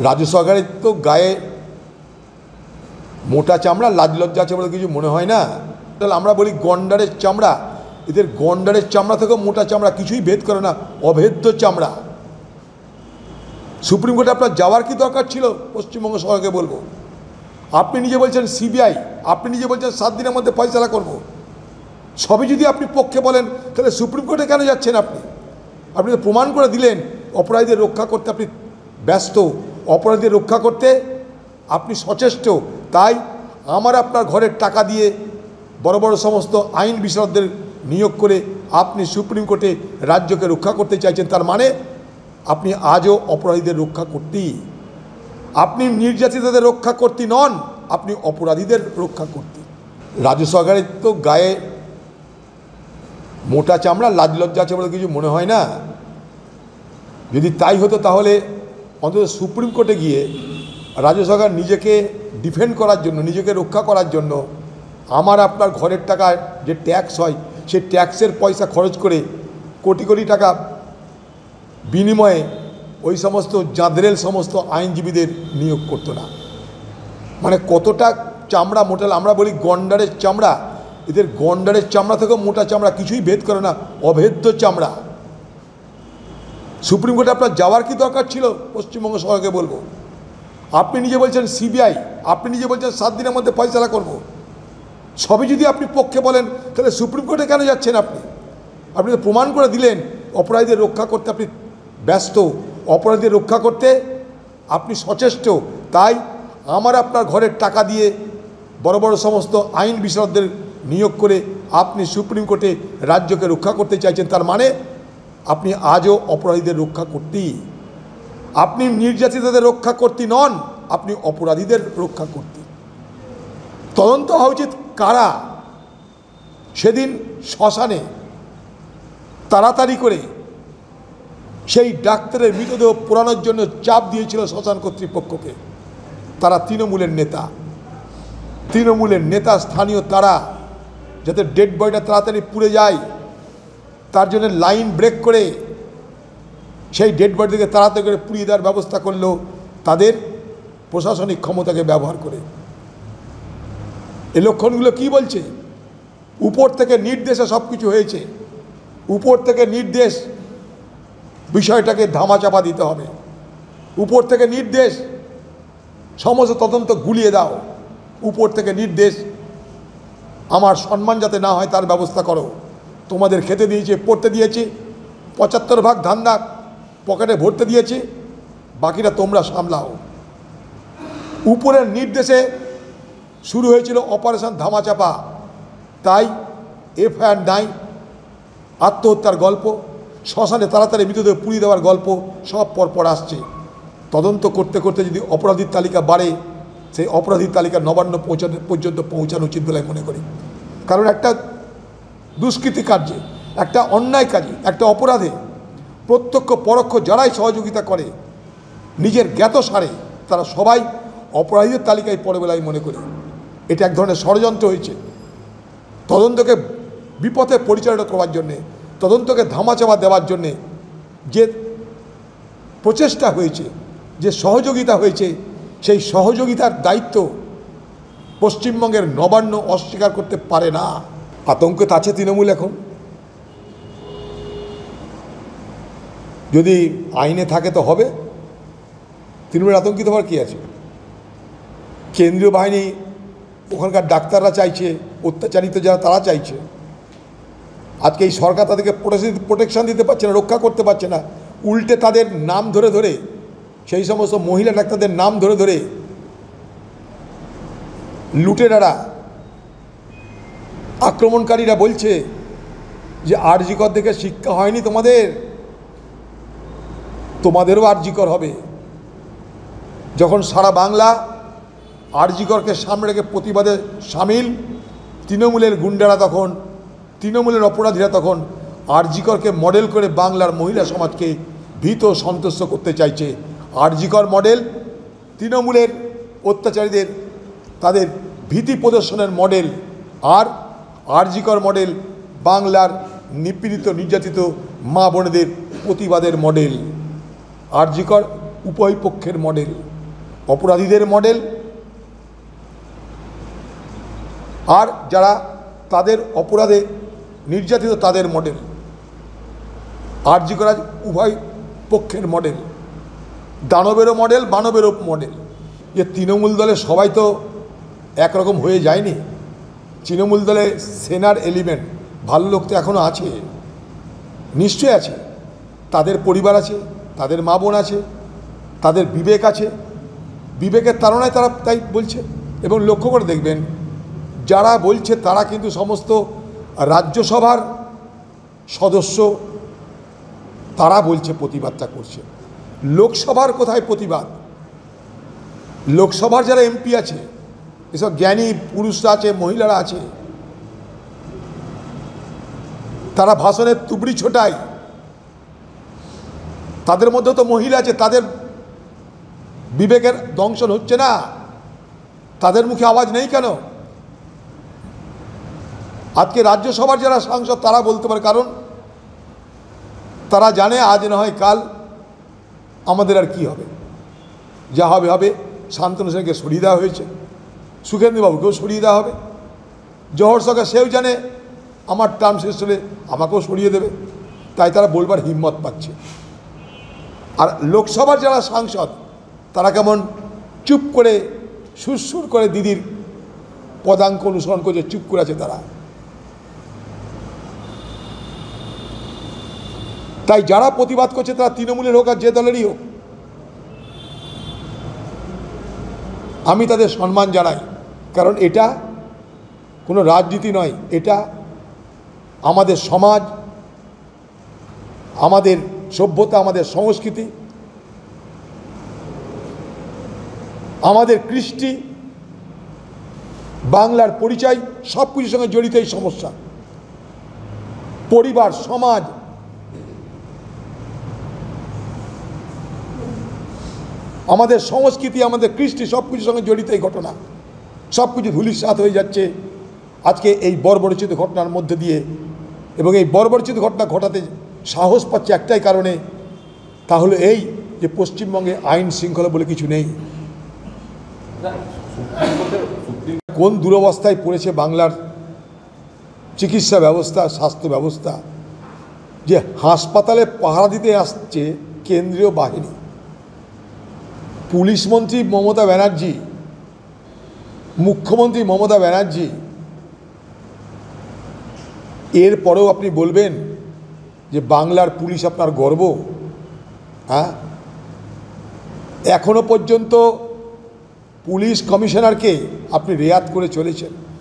রাজ্য সরকারের তো গায়ে মোটা চামড়া, লাজ লজ্জা আছে বলে কিছু মনে হয় না। তাহলে আমরা বলি গন্ডারের চামড়া, এদের গন্ডারের চামড়া থেকে মোটা চামড়া কিছুই ভেদ করে না, অভেদ্য চামড়া। সুপ্রিম কোর্টে আপনার যাওয়ার কি দরকার ছিল? পশ্চিমবঙ্গ সরকারকে বলবো, আপনি নিজে বলছেন সিবিআই, আপনি নিজে বলছেন 7 দিনের মধ্যে ফয়সালা করব। সবই যদি আপনি পক্ষে বলেন, তাহলে সুপ্রিম কোর্টে কেন যাচ্ছেন? আপনি তো প্রমাণ করে দিলেন অপরাধীদের রক্ষা করতে আপনি ব্যস্ত, অপরাধীদের রক্ষা করতে আপনি সচেষ্ট। তাই আমার আপনার ঘরের টাকা দিয়ে বড় বড় সমস্ত আইন বিশারদদের নিয়োগ করে আপনি সুপ্রিম কোর্টে রাজ্যকে রক্ষা করতে চাইছেন। তার মানে আপনি আজও অপরাধীদের রক্ষা করতে, আপনি নির্যাতিতদের রক্ষা করতে নন, আপনি অপরাধীদের রক্ষা করতে। রাজ্য সরকারের তো গায়ে মোটা চামড়া, লাজ লজ্জা আছে বলে কিছু মনে হয় না। যদি তাই হতো তাহলে অন্তত সুপ্রিম কোর্টে গিয়ে রাজ্য সরকার নিজেকে ডিফেন্ড করার জন্য, নিজেকে রক্ষা করার জন্য আমার আপনার ঘরের টাকায় যে ট্যাক্স হয় সেই ট্যাক্সের পয়সা খরচ করে কোটি কোটি টাকা বিনিময়ে ওই সমস্ত জাঁদরেল সমস্ত আইনজীবীদের নিয়োগ করতো না। মানে কতটা চামড়া মোটাল। আমরা বলি গন্ডারের চামড়া, এদের গন্ডারের চামড়া থেকে মোটা চামড়া কিছুই ভেদ করে না, অভেদ্য চামড়া। সুপ্রিম কোর্টে আপনার যাওয়ার কি দরকার ছিল? পশ্চিমবঙ্গ সরকারকে বলবো, আপনি নিজে বলছেন সিবিআই, আপনি নিজে বলছেন 7 দিনের মধ্যে ফয়সালা করব। সবই যদি আপনি পক্ষে বলেন, তাহলে সুপ্রিম কোর্টে কেন যাচ্ছেন? আপনি তো প্রমাণ করে দিলেন অপরাধীদের রক্ষা করতে আপনি ব্যস্ত, অপরাধীদের রক্ষা করতে আপনি সচেষ্ট। তাই আমার আপনার ঘরের টাকা দিয়ে বড় বড় সমস্ত আইন বিশারদদের নিয়োগ করে আপনি সুপ্রিম কোর্টে রাজ্যকে রক্ষা করতে চাইছেন। তার মানে আপনি আজও অপরাধীদের রক্ষা করতে, আপনি নির্যাতিতদের রক্ষা করতে নন, আপনি অপরাধীদের রক্ষা করতে। তদন্ত হওয়া উচিত কারা সেদিন শ্মশানে তাড়াতাড়ি করে সেই ডাক্তারের মৃতদেহ পোড়ানোর জন্য চাপ দিয়েছিল শ্মশান কর্তৃপক্ষকে। তারা তৃণমূলের নেতা স্থানীয়, তারা যাতে ডেড বডিটা তাড়াতাড়ি পুড়ে যায় তার জন্য লাইন ব্রেক করে সেই ডেড বডিকে তাড়াতাড়ি করে পুড়িয়ে দেওয়ার ব্যবস্থা করলো তাদের প্রশাসনিক ক্ষমতাকে ব্যবহার করে। এই লক্ষণগুলো কি বলছে? উপর থেকে নির্দেশে সব কিছু হয়েছে, উপর থেকে নির্দেশ বিষয়টাকে ধামাচাপা দিতে হবে, উপর থেকে নির্দেশ সমস্ত তদন্ত গুলিয়ে দাও, উপর থেকে নির্দেশ আমার সম্মান যাতে না হয় তার ব্যবস্থা করো। তোমাদের খেতে দিয়েছে, পড়তে দিয়েছি, 75 ভাগ ধান্দা পকেটে ভরতে দিয়েছি, বাকিটা তোমরা সামলাও। উপরের নির্দেশে শুরু হয়েছিল অপারেশন ধামাচাপা। তাই এফআইআর নাই, আত্মহত্যার গল্প, শ্মশানে তাড়াতাড়ি মৃতদেহ পুড়িয়ে দেওয়ার গল্প সব পরপর আসছে। তদন্ত করতে করতে যদি অপরাধীর তালিকা বাড়ে, সেই অপরাধীর তালিকা নবান্ন পর্যন্ত পৌঁছানো উচিত বলে মনে করি। কারণ একটা দুষ্কৃতি কার্যে, একটা অন্যায় কাজে, একটা অপরাধে প্রত্যক্ষ পরোক্ষ যারাই সহযোগিতা করে নিজের জ্ঞাতসারে, তারা সবাই অপরাধীদের তালিকায় পড়ে বলে আমি মনে করি। এটা এক ধরনের ষড়যন্ত্র হয়েছে তদন্তকে বিপথে পরিচালিত করার জন্যে, তদন্তকে ধামাচাপা দেওয়ার জন্যে যে প্রচেষ্টা হয়েছে, যে সহযোগিতা হয়েছে, সেই সহযোগিতার দায়িত্ব পশ্চিমবঙ্গের নবান্ন অস্বীকার করতে পারে না। আতঙ্কে আছে তৃণমূল। এখন যদি আইনে থাকে তো হবে, তৃণমূলের আতঙ্কিত হওয়ার কী আছে? কেন্দ্রীয় বাহিনী, ওখানকার ডাক্তাররা চাইছে, অত্যাচারিত যারা তারা চাইছে। আজকে এই সরকার তাদেরকে প্রোটেকশন দিতে পারছে না, রক্ষা করতে পারছে না, উল্টে তাদের নাম ধরে ধরে, সেই সমস্ত মহিলা ডাক্তারদের নাম ধরে ধরে লুটেরারা, আক্রমণকারীরা বলছে যে আরজিকর থেকে শিক্ষা হয়নি তোমাদেরও আরজিকর হবে। যখন সারা বাংলা আরজিকরকে সামনে রেখে প্রতিবাদে সামিল, তৃণমূলের গুন্ডারা তখন, তৃণমূলের অপরাধীরা তখন আরজিকরকে মডেল করে বাংলার মহিলা সমাজকে ভীত সন্তুষ্ট করতে চাইছে। আরজিকর মডেল তৃণমূলের অত্যাচারীদের তাদের ভীতি প্রদর্শনের মডেল, আর আরজিকর মডেল বাংলার নিপীড়িত নির্যাতিত মা বোনেদের প্রতিবাদের মডেল। আরজিকর উভয় পক্ষের মডেল, অপরাধীদের মডেল আর যারা তাদের অপরাধে নির্যাতিত তাদের মডেল। আরজি করা উভয় পক্ষের মডেল, দানবেরও মডেল, মানবেরও মডেল। যে তৃণমূল দলে সবাই তো একরকম হয়ে যায়নি। তৃণমূল দলে সেনার এলিমেন্ট, ভালো লোক তো এখনও আছে, নিশ্চয়ই আছে। তাদের পরিবার আছে, তাদের মা বোন আছে, তাদের বিবেক আছে, বিবেকের তাড়নায় তারা তাই বলছে। এবং লক্ষ্য করে দেখবেন, যারা বলছে তারা কিন্তু সমস্ত রাজ্যসভার সদস্য, তারা বলছে প্রতিবাদটা করছে। লোকসভার কোথায় প্রতিবাদ? লোকসভার যারা এমপি আছে, এসব জ্ঞানী পুরুষরা আছে, মহিলারা আছে, তারা ভাষণের তুবড়ি ছোটায়। তাদের মধ্যে তো মহিলা আছে, তাদের বিবেকের দংশন হচ্ছে না? তাদের মুখে আওয়াজ নেই কেন? আজকে রাজ্যসভার যারা সাংসদ তারা বলতে পারে, কারণ তারা জানে আজ না হয় কাল আমাদের আর কি হবে, যা হবে হবে। শান্তনু সেনকে সরিয়ে দেওয়া হয়েছে, সুখেন্দুবাবুকেও সরিয়ে দেওয়া হবে, জওহর সরকার সেও জানে আমার টার্ম শেষ হলে আমাকেও সরিয়ে দেবে, তাই তারা বলবার হিম্মত পাচ্ছে। আর লোকসভার যারা সাংসদ তারা কেমন চুপ করে সুরসুর করে দিদির পদাঙ্ক অনুসরণ করছে, চুপ করে আছে তারা। তাই যারা প্রতিবাদ করছে তারা তৃণমূলের হোক আর যে দলেরই হোক, আমি তাদের সম্মান জানাই। কারণ এটা কোনো রাজনীতি নয়, এটা আমাদের সমাজ, আমাদের সভ্যতা, আমাদের সংস্কৃতি, আমাদের কৃষ্টি, বাংলার পরিচয়, সব কিছুর সঙ্গে জড়িত এই সমস্যা। পরিবার, সমাজ, আমাদের সংস্কৃতি, আমাদের কৃষ্টি, সব কিছুর সঙ্গে জড়িত এই ঘটনা। সব কিছু ধূলিসাৎ হয়ে যাচ্ছে আজকে এই বর্বরচিত ঘটনার মধ্যে দিয়ে। এবং এই বর্বরচিত ঘটনা ঘটাতে সাহস পাচ্ছে একটাই কারণে, তাহলে এই যে পশ্চিমবঙ্গে আইন শৃঙ্খলা বলে কিছু নেই। কোন দুরবস্থায় পড়েছে বাংলার চিকিৎসা ব্যবস্থা, স্বাস্থ্য ব্যবস্থা, যে হাসপাতালে পাহারা দিতে আসছে কেন্দ্রীয় বাহিনী। পুলিশ মন্ত্রী মমতা ব্যানার্জি, মুখ্যমন্ত্রী মমতা ব্যানার্জি, এরপরেও আপনি বলবেন যে বাংলার পুলিশ আপনার গর্ব? হ্যাঁ, এখনো পর্যন্ত পুলিশ কমিশনারকে আপনি রেয়াত করে চলেছেন।